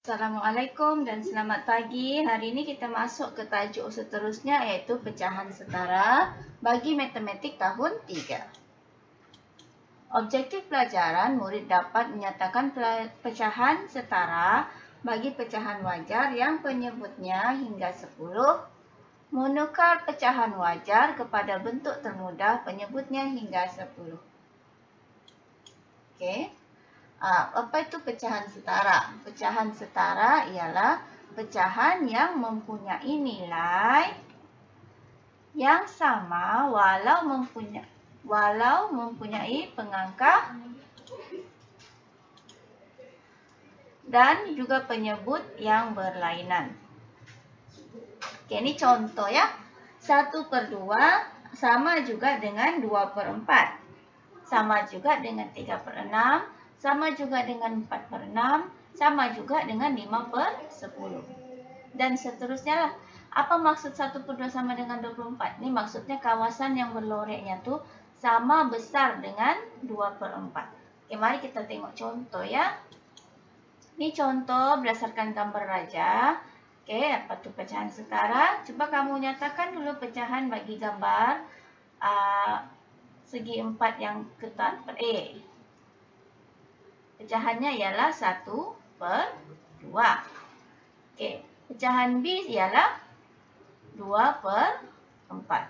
Assalamualaikum dan selamat pagi. Hari ini kita masuk ke tajuk seterusnya iaitu pecahan setara bagi matematik tahun 3. Objektif pelajaran, murid dapat menyatakan pecahan setara bagi pecahan wajar yang penyebutnya hingga 10, menukar pecahan wajar kepada bentuk termudah penyebutnya hingga 10. Okey. Apa itu pecahan setara? Pecahan setara ialah pecahan yang mempunyai nilai yang sama walau mempunyai pengangka dan juga penyebut yang berlainan. Okey, ini contoh ya. 1/2 sama juga dengan 2/4. Sama juga dengan 3/6. Sama juga dengan 4/6, sama juga dengan 5/10. Dan seterusnya lah. Apa maksud 1/2 sama dengan 24? Ini maksudnya kawasan yang berloreknya tu sama besar dengan 2/4. Okey, mari kita tengok contoh ya. Ini contoh berdasarkan gambar raja. Okey, apa tu pecahan setara? Cuba kamu nyatakan dulu pecahan bagi gambar segi 4 yang ketat per A. Pecahannya ialah 1/2. Okey, pecahan B ialah 2/4.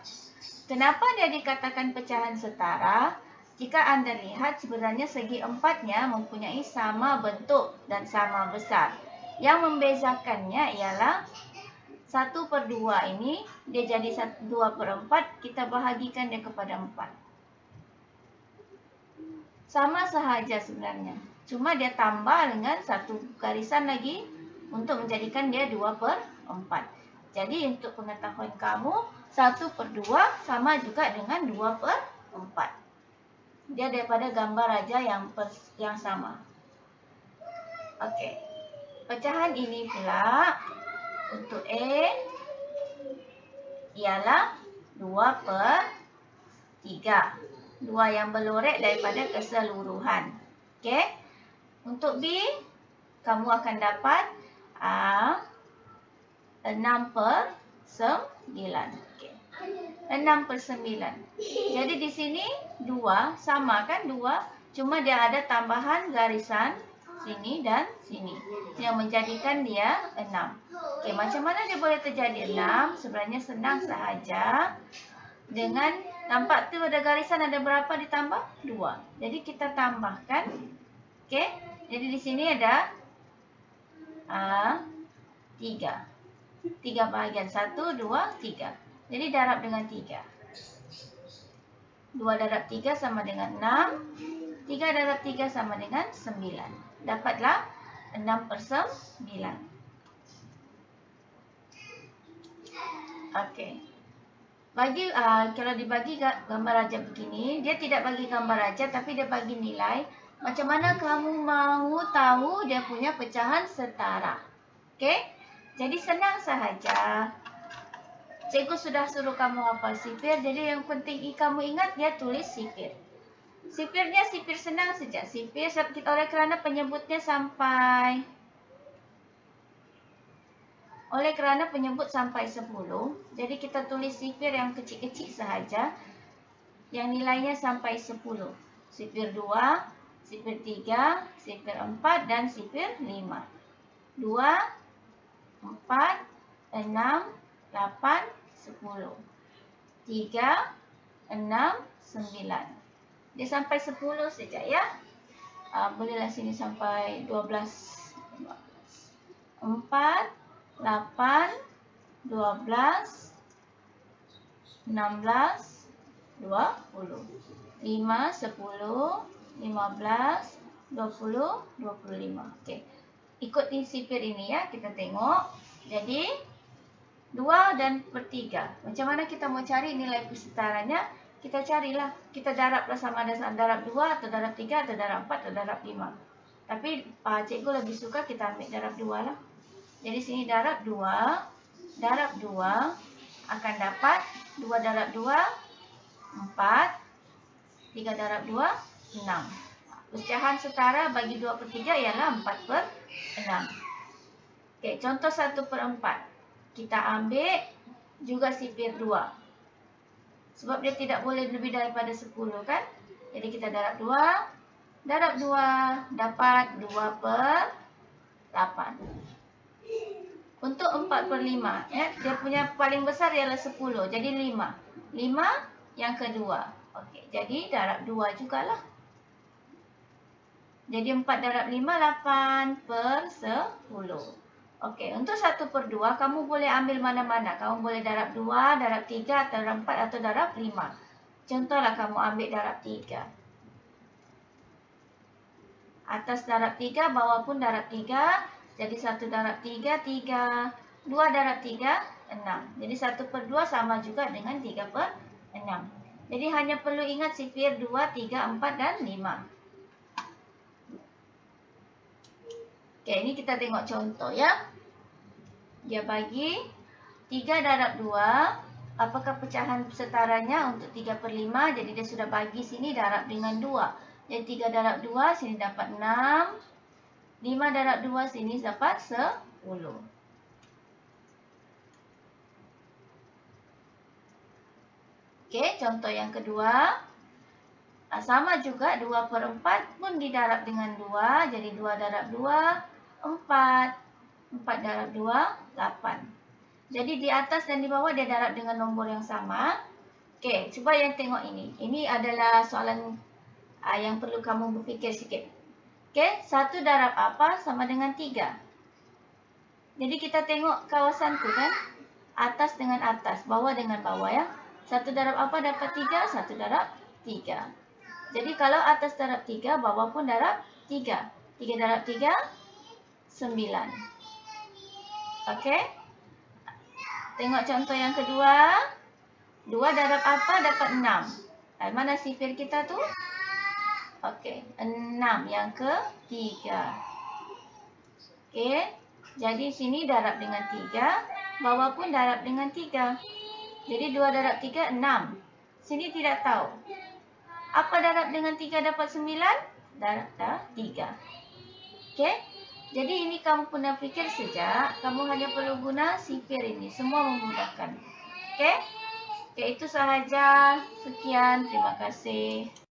Kenapa dia dikatakan pecahan setara? Jika anda lihat sebenarnya segi 4-nya mempunyai sama bentuk dan sama besar. Yang membezakannya ialah 1/2 ini dia jadi 2/4, kita bahagikan dia kepada 4. Sama sahaja sebenarnya. Cuma dia tambah dengan satu garisan lagi untuk menjadikan dia 2/4. Jadi untuk pengetahuan kamu, 1/2 sama juga dengan 2/4. Dia daripada gambar raja yang sama. Okey. Pecahan ini pula untuk A ialah 2/3. 2 yang berlorek daripada keseluruhan. Okey. Untuk B, kamu akan dapat 6/9. Okey. 6/9. Jadi di sini 2 sama kan 2, cuma dia ada tambahan garisan sini dan sini yang menjadikan dia 6. Okey, macam mana dia boleh terjadi 6? Sebenarnya senang sahaja. Dengan nampak tu ada garisan ada berapa ditambah? 2. Jadi kita tambahkan. Okey. Jadi di sini ada 3. 3 bahagian 1, 2, 3. Jadi darab dengan 3. 2 darab 3 sama dengan 6. 3 darab 3 sama dengan 9. Dapatlah 6/9. Okey. Kalau dibagi gambar raja begini, dia tidak bagi gambar raja tapi dia bagi nilai. Macam mana kamu mahu tahu dia punya pecahan setara? Okey? Jadi senang sahaja. Cikgu sudah suruh kamu hafal sifir, jadi yang penting kamu ingat dia tulis sifir. Sifirnya sifir senang saja. Sifir oleh kerana penyebutnya sampai sampai 10, jadi kita tulis sifir yang kecil-kecil sahaja, yang nilainya sampai 10. Sifir 2, sifir 3, sifir 4, dan sifir 5. 2, 4, 6, 8, 10. 3, 6, 9. Dia sampai 10 saja ya. Bolehlah sini sampai 12. 4, 8, 12, 16, 20. 5, 10, 15, 20, 25. Okey. Ikut sifir ini ya, kita tengok. Jadi 2 dan per 3. Macam mana kita mau cari nilai persetaranya? Kita carilah. Kita darablah sama ada darab 2 atau darab 3 atau darab 4 atau darab 5. Tapi cikgu lebih suka kita ambil darab 2 lah. Jadi sini darab 2. Darab 2 akan dapat 2 darab 2, 4. 3 darab 2, 6. Pecahan setara bagi 2/3 ialah 4/6. Oke, contoh 1/4. Kita ambil juga sifir 2. Sebab dia tidak boleh lebih daripada 10 kan? Jadi kita darab 2. Darab 2 dapat 2/8. Untuk 4/5, ya, dia punya paling besar ialah 10. Jadi 5. 5 yang kedua. Okey, jadi darab 2 jugalah. Jadi 4 darab 5, 8/10. Okey, untuk 1/2, kamu boleh ambil mana-mana. Kamu boleh darab 2, darab 3, atau darab 4, atau darab 5. Contohlah kamu ambil darab 3. Atas darab 3, bawah pun darab 3. Jadi 1 darab 3, 3. 2 darab 3, 6. Jadi 1/2 sama juga dengan 3/6. Jadi hanya perlu ingat sifir 2, 3, 4, dan 5. Oke, ini kita tengok contoh ya. Dia bagi 3 darab 2. Apakah pecahan setaranya untuk 3/5? Jadi dia sudah bagi sini darab dengan 2. Jadi 3 darab 2 sini dapat 6. 5 darab 2 sini dapat 10. Oke, contoh yang kedua. Sama juga 2/4 pun didarab dengan 2. Jadi 2 darab 2, 4. 4 darab 2, 8. Jadi di atas dan di bawah dia darab dengan nombor yang sama. Okey, cuba yang tengok ini. Ini adalah soalan yang perlu kamu berfikir sikit. Okey, 1 darab apa sama dengan 3. Jadi kita tengok kawasan tu kan. Atas dengan atas, bawah dengan bawah ya. 1 darab apa dapat 3, 1 darab 3. Jadi kalau atas darab 3, bawah pun darab 3. 3 darab 3, 9. Okey. Tengok contoh yang kedua. 2 darab apa dapat 6. Mana sifir kita tu? Okey, 6 yang ketiga. Okey. Jadi sini darab dengan 3. Bawah pun darab dengan 3. Jadi 2 darab 3, 6. Sini tidak tahu. Apa darab dengan 3 dapat 9? Darab 3. Okey. Jadi ini kamu pernah fikir sejak. Kamu hanya perlu guna sifir ini. Semua memudahkan. Okey. Okey, itu sahaja. Sekian. Terima kasih.